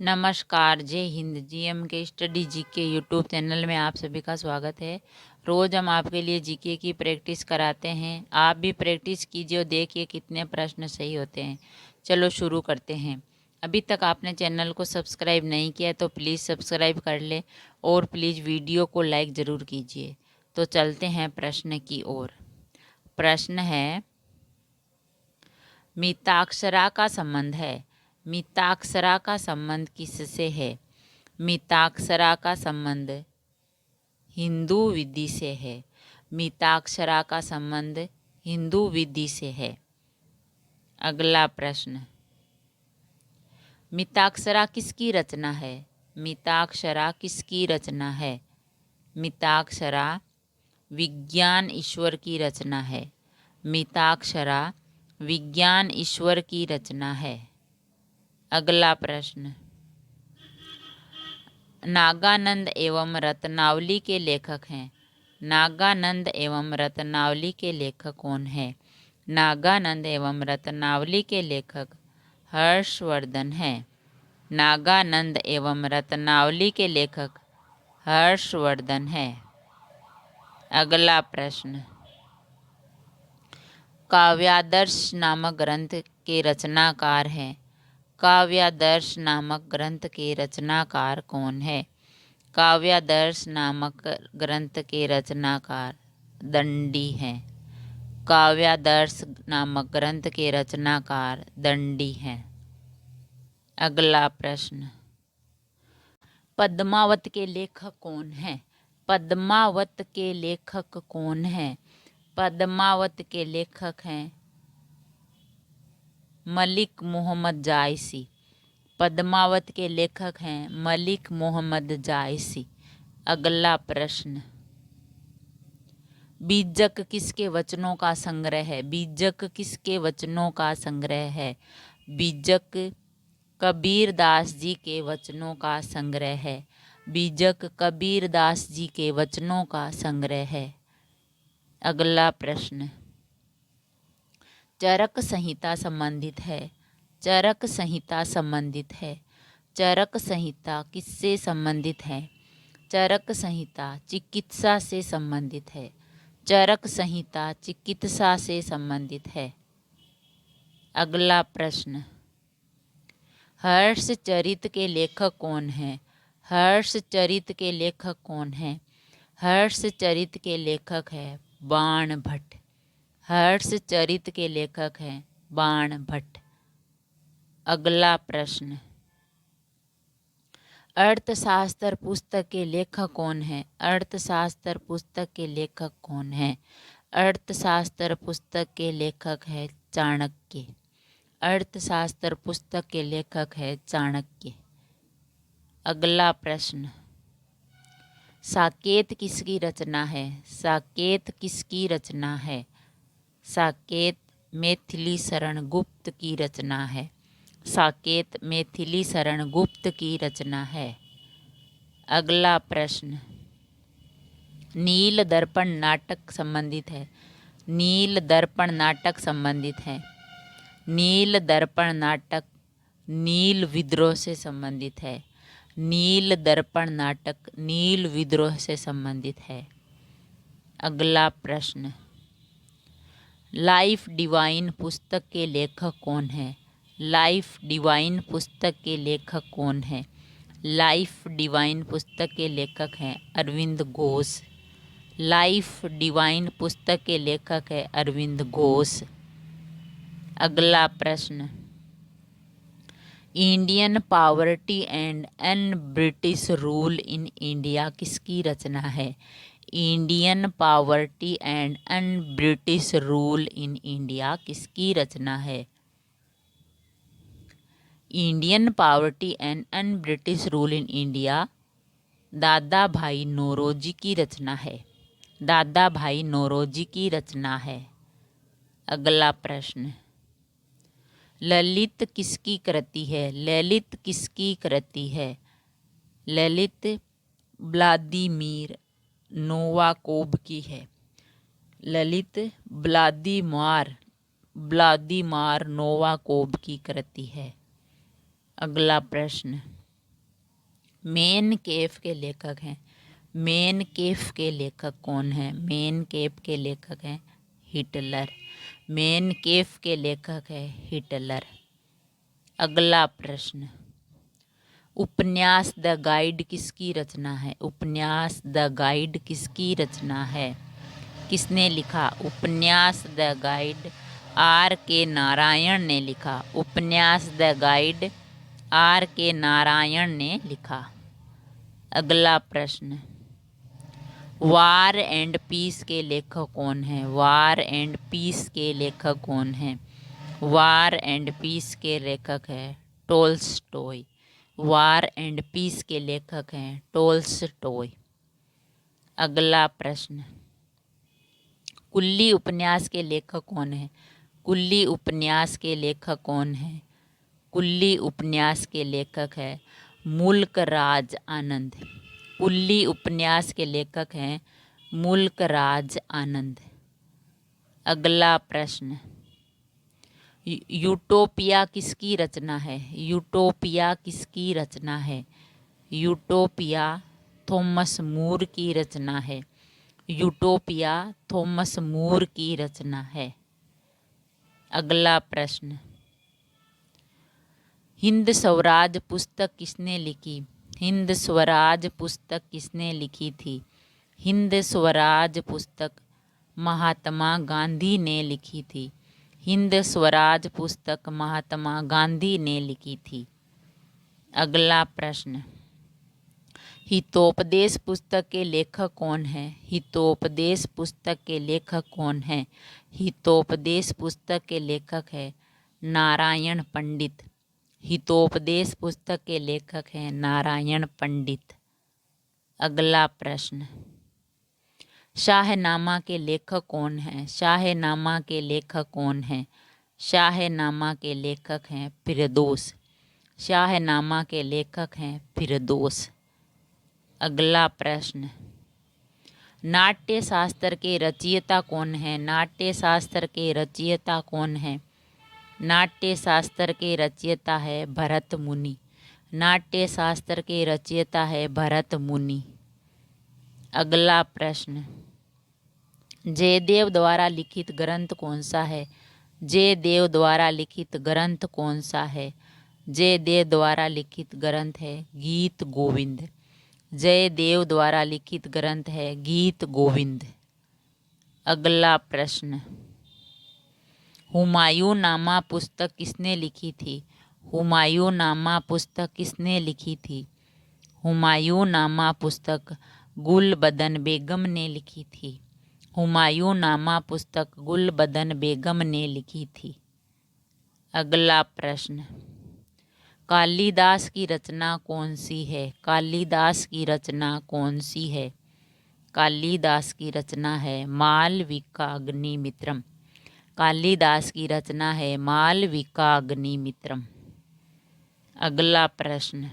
नमस्कार, जय हिंद। जीएम के स्टडी जीके यूट्यूब चैनल में आप सभी का स्वागत है। रोज़ हम आपके लिए जीके की प्रैक्टिस कराते हैं। आप भी प्रैक्टिस कीजिए और देखिए कितने प्रश्न सही होते हैं। चलो शुरू करते हैं। अभी तक आपने चैनल को सब्सक्राइब नहीं किया तो प्लीज़ सब्सक्राइब कर ले और प्लीज़ वीडियो को लाइक ज़रूर कीजिए। तो चलते हैं प्रश्न की ओर। प्रश्न है, मिताक्षरा का संबंध है। मिताक्षरा का संबंध किससे है? मिताक्षरा का संबंध हिंदू विधि से है। मिताक्षरा का संबंध हिंदू विधि से है। अगला प्रश्न, मिताक्षरा किसकी रचना है? मिताक्षरा किसकी रचना है? मिताक्षरा विज्ञान ईश्वर की रचना है। मिताक्षरा विज्ञान ईश्वर की रचना है। अगला प्रश्न, नागानंद एवं रत्नावली के लेखक हैं। नागानंद एवं रत्नावली के लेखक कौन है? नागानंद एवं रत्नावली के लेखक हर्षवर्धन हैं। नागानंद एवं रत्नावली के लेखक हर्षवर्धन है। अगला प्रश्न, काव्यादर्श नामक ग्रंथ के रचनाकार हैं। काव्यादर्श नामक ग्रंथ के रचनाकार कौन है? काव्यादर्श नामक ग्रंथ के रचनाकार दंडी हैं। काव्यादर्श नामक ग्रंथ के रचनाकार दंडी हैं। अगला प्रश्न, पद्मावत के लेखक कौन हैं? पद्मावत के लेखक कौन हैं? पद्मावत के लेखक हैं मलिक मोहम्मद जायसी। पद्मावत के लेखक हैं मलिक मोहम्मद जायसी। अगला प्रश्न, बीजक किसके वचनों का संग्रह है? बीजक किसके वचनों का संग्रह है? बीजक कबीर दास जी के वचनों का संग्रह है। बीजक कबीर दास जी के वचनों का संग्रह है। अगला प्रश्न, चरक संहिता संबंधित है। चरक संहिता संबंधित है। चरक संहिता किससे संबंधित है? चरक संहिता चिकित्सा से संबंधित है। चरक संहिता चिकित्सा से संबंधित है। अगला प्रश्न, हर्षचरित के लेखक कौन हैं? हर्षचरित के लेखक कौन हैं? हर्षचरित के लेखक है बाण भट्ट। हर्षचरित के लेखक हैं बाण भट्ट। अगला प्रश्न, अर्थशास्त्र पुस्तक के लेखक कौन है? अर्थशास्त्र पुस्तक के लेखक कौन है? अर्थशास्त्र पुस्तक के लेखक है चाणक्य। अर्थशास्त्र पुस्तक के लेखक है चाणक्य। अगला प्रश्न, साकेत किसकी रचना है? साकेत किसकी रचना है? साकेत मैथिली शरण गुप्त की रचना है। साकेत मैथिली शरण गुप्त की रचना है। अगला प्रश्न, नील दर्पण नाटक संबंधित है। नील दर्पण नाटक संबंधित है। नील दर्पण नाटक नील विद्रोह से संबंधित है। नील दर्पण नाटक नील विद्रोह से संबंधित है। अगला प्रश्न, लाइफ डिवाइन पुस्तक के लेखक कौन है? लाइफ डिवाइन पुस्तक के लेखक कौन है? लाइफ डिवाइन पुस्तक के लेखक हैं अरविंद घोष। लाइफ डिवाइन पुस्तक के लेखक है अरविंद घोष। अगला प्रश्न, Indian poverty and un British rule in India किसकी रचना है? Indian poverty and un British rule in India किसकी रचना है? Indian poverty and un British rule in India दादा भाई नौरोजी की रचना है। दादा भाई नौरोजी की रचना है। अगला प्रश्न, ललित किसकी कृति है? ललित किसकी कृति है? ललित व्लादिमीर नोवाकोव की है। ललित व्लादिमीर नोवाकोव की कृति है। अगला प्रश्न, मेन केफ के लेखक हैं। मेन केफ के लेखक कौन है? मेन केफ के लेखक हैं हिटलर। मेन केफ के लेखक है हिटलर। अगला प्रश्न, उपन्यास द गाइड किसकी रचना है? उपन्यास द गाइड किसकी रचना है? किसने लिखा? उपन्यास द गाइड R.K. नारायण ने लिखा। उपन्यास द गाइड R.K. नारायण ने लिखा। अगला प्रश्न, वार एंड पीस के लेखक कौन है? वार एंड पीस के लेखक कौन है? वार एंड पीस के लेखक है टोल्स्टॉय। वार एंड पीस के लेखक हैं टोल्स्टॉय। अगला प्रश्न, कुल्ली उपन्यास के लेखक कौन है? कुल्ली उपन्यास के लेखक कौन है? कुल्ली उपन्यास के लेखक है मुल्क राज आनंद। कुल्ली उपन्यास के लेखक हैं मुल्क राज आनंद। अगला प्रश्न, यूटोपिया किसकी रचना है? यूटोपिया किसकी रचना है? यूटोपिया थॉमस मूर की रचना है। यूटोपिया थॉमस मूर की रचना है। अगला प्रश्न, हिंद स्वराज पुस्तक किसने लिखी? हिंद स्वराज पुस्तक किसने लिखी थी? हिंद स्वराज पुस्तक महात्मा गांधी ने लिखी थी। हिंद स्वराज पुस्तक महात्मा गांधी ने लिखी थी। अगला प्रश्न, हितोपदेश पुस्तक के लेखक कौन है? हितोपदेश पुस्तक के लेखक कौन है? हितोपदेश पुस्तक के लेखक है नारायण पंडित। हितोपदेश पुस्तक के लेखक हैं नारायण पंडित। अगला प्रश्न, शाहनामा के लेखक कौन हैं? शाहनामा के लेखक कौन हैं? शाहनामा के लेखक हैं फिरदौस। शाहनामा के लेखक हैं फिरदौस। अगला प्रश्न, नाट्य शास्त्र के रचयिता कौन है? नाट्य शास्त्र के रचयिता कौन है? नाट्य शास्त्र के रचयिता है भरत मुनि। नाट्य शास्त्र के रचयिता है भरत मुनि। अगला प्रश्न, जयदेव द्वारा लिखित ग्रंथ कौन सा है? जयदेव द्वारा लिखित ग्रंथ कौन सा है? जयदेव द्वारा लिखित ग्रंथ है गीत गोविंद। जयदेव द्वारा लिखित ग्रंथ है गीत गोविंद। अगला प्रश्न, हुमायूं नामा पुस्तक किसने लिखी थी? हुमायूं नामा पुस्तक किसने लिखी थी? हुमायूं नामा पुस्तक गुलबदन बेगम ने लिखी थी। हुमायूं नामा पुस्तक गुलबदन बेगम ने लिखी थी। अगला प्रश्न, कालिदास की रचना कौन सी है? कालिदास की रचना कौन सी है? कालिदास की रचना है मालविकाग्निमित्रम। कालिदास की रचना है मालविकाग्निमित्रम। अगला प्रश्न,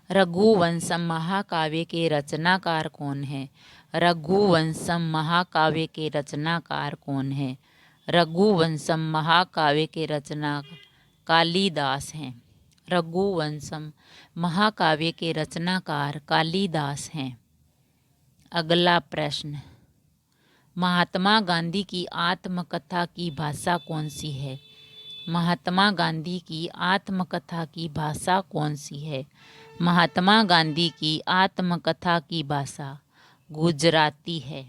रघुवंशम महाकाव्य के रचनाकार कौन है? रघुवंशम महाकाव्य के रचनाकार कौन है? रघुवंशम महाकाव्य के रचना कालिदास हैं। रघुवंशम महाकाव्य के रचनाकार कालिदास हैं। अगला प्रश्न, महात्मा गांधी की आत्मकथा की भाषा कौन सी है? महात्मा गांधी की आत्मकथा की भाषा कौन सी है? महात्मा गांधी की आत्मकथा की भाषा गुजराती है।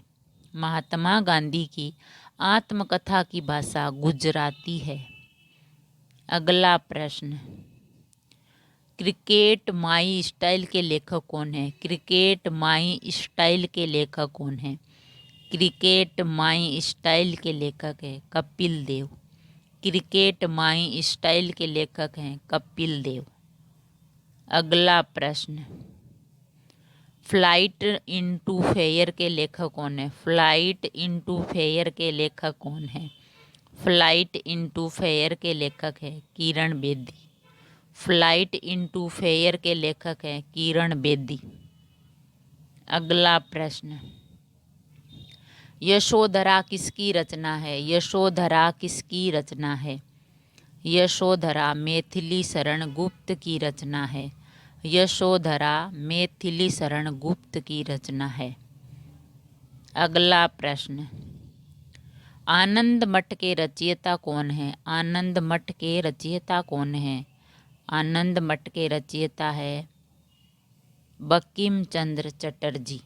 महात्मा गांधी की आत्मकथा की भाषा गुजराती है। अगला प्रश्न, क्रिकेट माई स्टाइल के लेखक कौन है? क्रिकेट माई स्टाइल के लेखक कौन है? क्रिकेट माई स्टाइल के लेखक है Kapil Dev. Cricket my style के लेखक हैं कपिल देव। अगला प्रश्न, फ्लाइट इनटू फेयर के लेखक कौन है? फ्लाइट इनटू फेयर के लेखक कौन है? फ्लाइट इनटू फेयर के लेखक है Kiran Bedi. Flight into fair के लेखक हैं किरण बेदी। अगला प्रश्न, यशोधरा किसकी रचना है? यशोधरा किसकी रचना है? यशोधरा मैथिली शरण गुप्त की रचना है। यशोधरा मैथिली शरण गुप्त की रचना है। अगला प्रश्न, आनंद मठ के रचयिता कौन है? आनंद मठ के रचयिता कौन है? आनंद मठ के रचयिता है बंकिम चंद्र चटर्जी।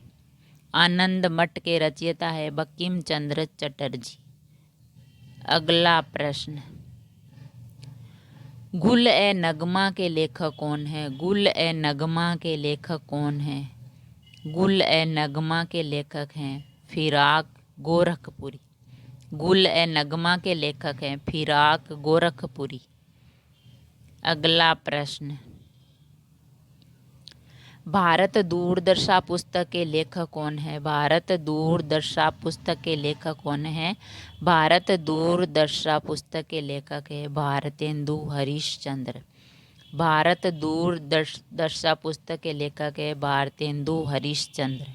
आनंद मठ के रचयिता है बंकिम चंद्र चटर्जी। अगला प्रश्न, गुल ए नगमा के लेखक कौन है? गुल ए नगमा के लेखक कौन है? गुल ए नगमा के लेखक हैं फिराक गोरखपुरी। गुल ए नगमा के लेखक हैं फिराक गोरखपुरी। अगला प्रश्न, भारत दूरदर्शा पुस्तक के लेखक कौन है? भारत दूरदर्शा पुस्तक के लेखक कौन है? भारत दूरदर्शा पुस्तक के लेखक है भारतेंदु हरिश्चंद्र। भारत दूरदर्शा पुस्तक के लेखक है भारतेंदु हरिश्चंद्र।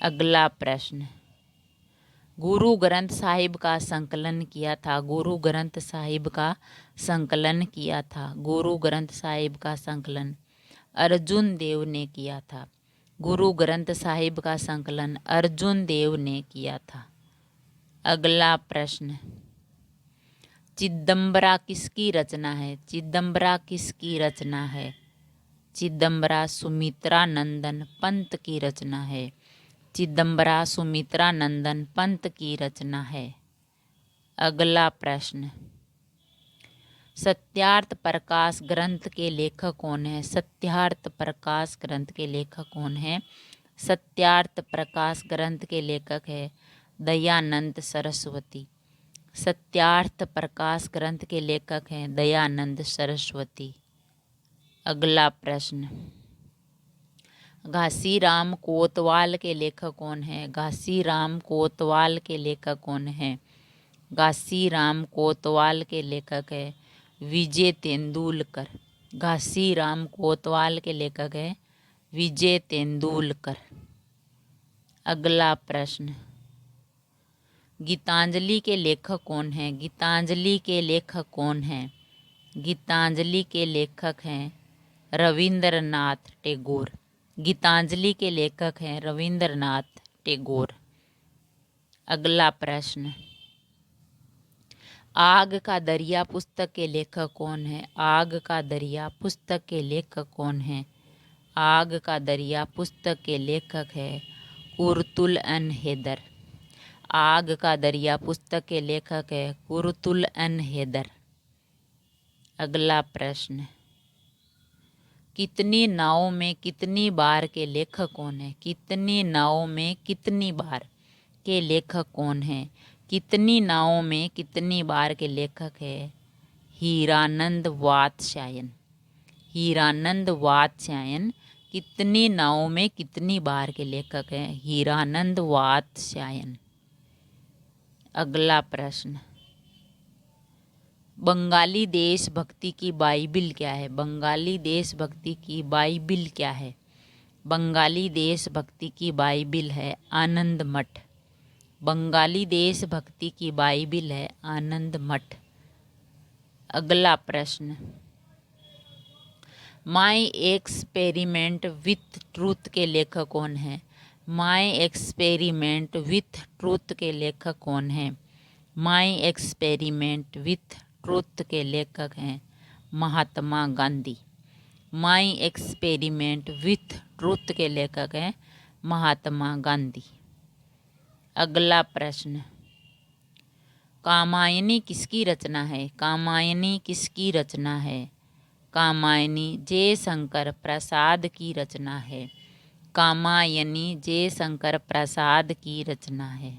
अगला प्रश्न, गुरु ग्रंथ साहिब का संकलन किया था। गुरु ग्रंथ साहिब का संकलन किया था। गुरु ग्रंथ साहिब का संकलन अर्जुन देव ने किया था। गुरु ग्रंथ साहिब का संकलन अर्जुन देव ने किया था। अगला प्रश्न, चिदंबरा किसकी रचना है? चिदंबरा किसकी रचना है? चिदंबरा सुमित्रा नंदन पंत की रचना है। चिदंबरा सुमित्रा नंदन पंत की रचना है। अगला प्रश्न, सत्यार्थ प्रकाश ग्रंथ के लेखक कौन है? सत्यार्थ प्रकाश ग्रंथ के लेखक कौन है? सत्यार्थ प्रकाश ग्रंथ के लेखक है दयानंद सरस्वती। सत्यार्थ प्रकाश ग्रंथ के लेखक हैं दयानंद सरस्वती। अगला प्रश्न, घासीराम कोतवाल के लेखक कौन है? घासीराम कोतवाल के लेखक कौन है? घासीराम कोतवाल के लेखक है विजय तेंदुलकर। घासीराम कोतवाल के लेखक है विजय तेंदुलकर। अगला प्रश्न, गीतांजलि के लेखक कौन है? गीतांजलि के लेखक कौन है? गीतांजलि के लेखक हैं रविंद्रनाथ टैगोर। गीतांजलि के लेखक हैं रविंद्रनाथ टैगोर। अगला प्रश्न, आग का दरिया पुस्तक के लेखक कौन है? आग का दरिया पुस्तक के लेखक कौन है? आग का दरिया पुस्तक के लेखक है कुरतुल अन हैदर। आग का दरिया पुस्तक के लेखक है कुरतुल अन हैदर। अगला प्रश्न, कितनी नावों में कितनी बार के लेखक कौन है? कितनी नावों में कितनी बार के लेखक कौन है? कितनी नावों में कितनी बार के लेखक है हीरानंद वात्स्यायन। हीरानंद वात्स्यायन कितनी नावों में कितनी बार के लेखक हैं हीरानंद वात्स्यायन। अगला प्रश्न, बंगाली देशभक्ति की बाइबिल क्या है? बंगाली देशभक्ति की बाइबिल क्या है? बंगाली देशभक्ति की बाइबिल है आनंद मठ। बंगाली देशभक्ति की बाइबिल है आनंद मठ। अगला प्रश्न, माय एक्सपेरिमेंट विथ ट्रूथ के लेखक कौन है? माय एक्सपेरिमेंट विथ ट्रूथ के लेखक कौन है? माय एक्सपेरिमेंट विथ ट्रूथ के लेखक हैं Mahatma Gandhi. My experiment with truth के लेखक हैं महात्मा गांधी। अगला प्रश्न, कामायनी किसकी रचना है? कामायनी किसकी रचना है? कामायनी जयशंकर प्रसाद की रचना है। कामायनी जयशंकर प्रसाद की रचना है।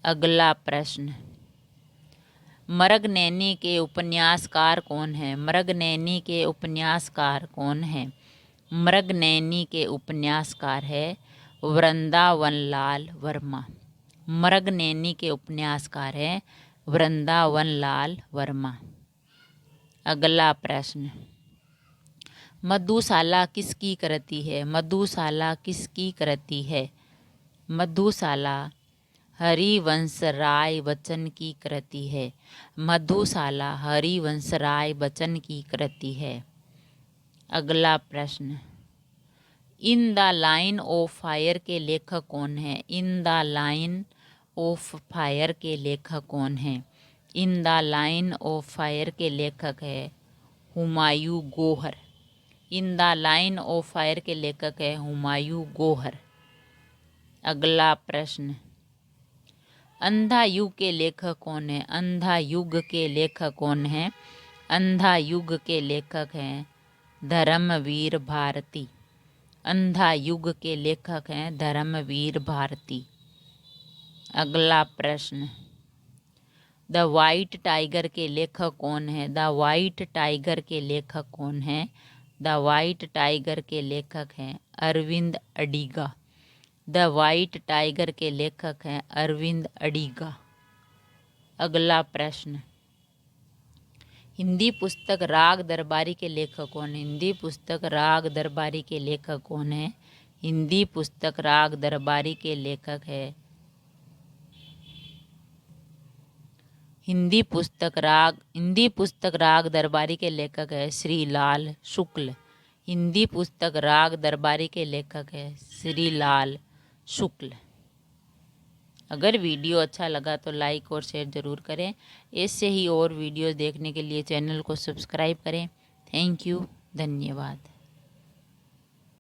अगला प्रश्न, मृगनयनी के उपन्यासकार कौन है? मृगनयनी के उपन्यासकार कौन है? मृगनयनी के उपन्यासकार है वृंदावनलाल वर्मा। मृगनयनी के उपन्यासकार है वृंदावनलाल वर्मा। अगला प्रश्न, मधुशाला किसकी कृति है? मधुशाला किसकी कृति है? मधुशाला हरिवंश राय बच्चन की कृति है। मधुशाला हरिवंश राय बच्चन की कृति है। अगला प्रश्न, in the line of fire के लेखक कौन है? In the line of fire के लेखक कौन है? In the line of fire के लेखक है Humayun Gohar. In the line of fire के लेखक है हुमायूं गोहर। अगला प्रश्न, अंधा युग के लेखक कौन है? अंधा युग के लेखक कौन है? अंधा युग के लेखक हैं धर्मवीर भारती। अंधा युग के लेखक हैं धर्मवीर भारती। अगला प्रश्न, द वाइट टाइगर के लेखक कौन है? द वाइट टाइगर के लेखक कौन है? द वाइट टाइगर के लेखक हैं Arvind Adiga. The white tiger के लेखक हैं अरविंद अडिगा। अगला प्रश्न, हिंदी पुस्तक राग दरबारी के लेखक कौन है? हिंदी पुस्तक राग दरबारी के लेखक कौन है? हिंदी पुस्तक राग दरबारी के लेखक है हिंदी पुस्तक राग दरबारी के लेखक है श्री लाल शुक्ल। हिंदी पुस्तक राग दरबारी के लेखक है श्री लाल शुक्ल। अगर वीडियो अच्छा लगा तो लाइक और शेयर ज़रूर करें। इससे ही और वीडियोस देखने के लिए चैनल को सब्सक्राइब करें। थैंक यू, धन्यवाद।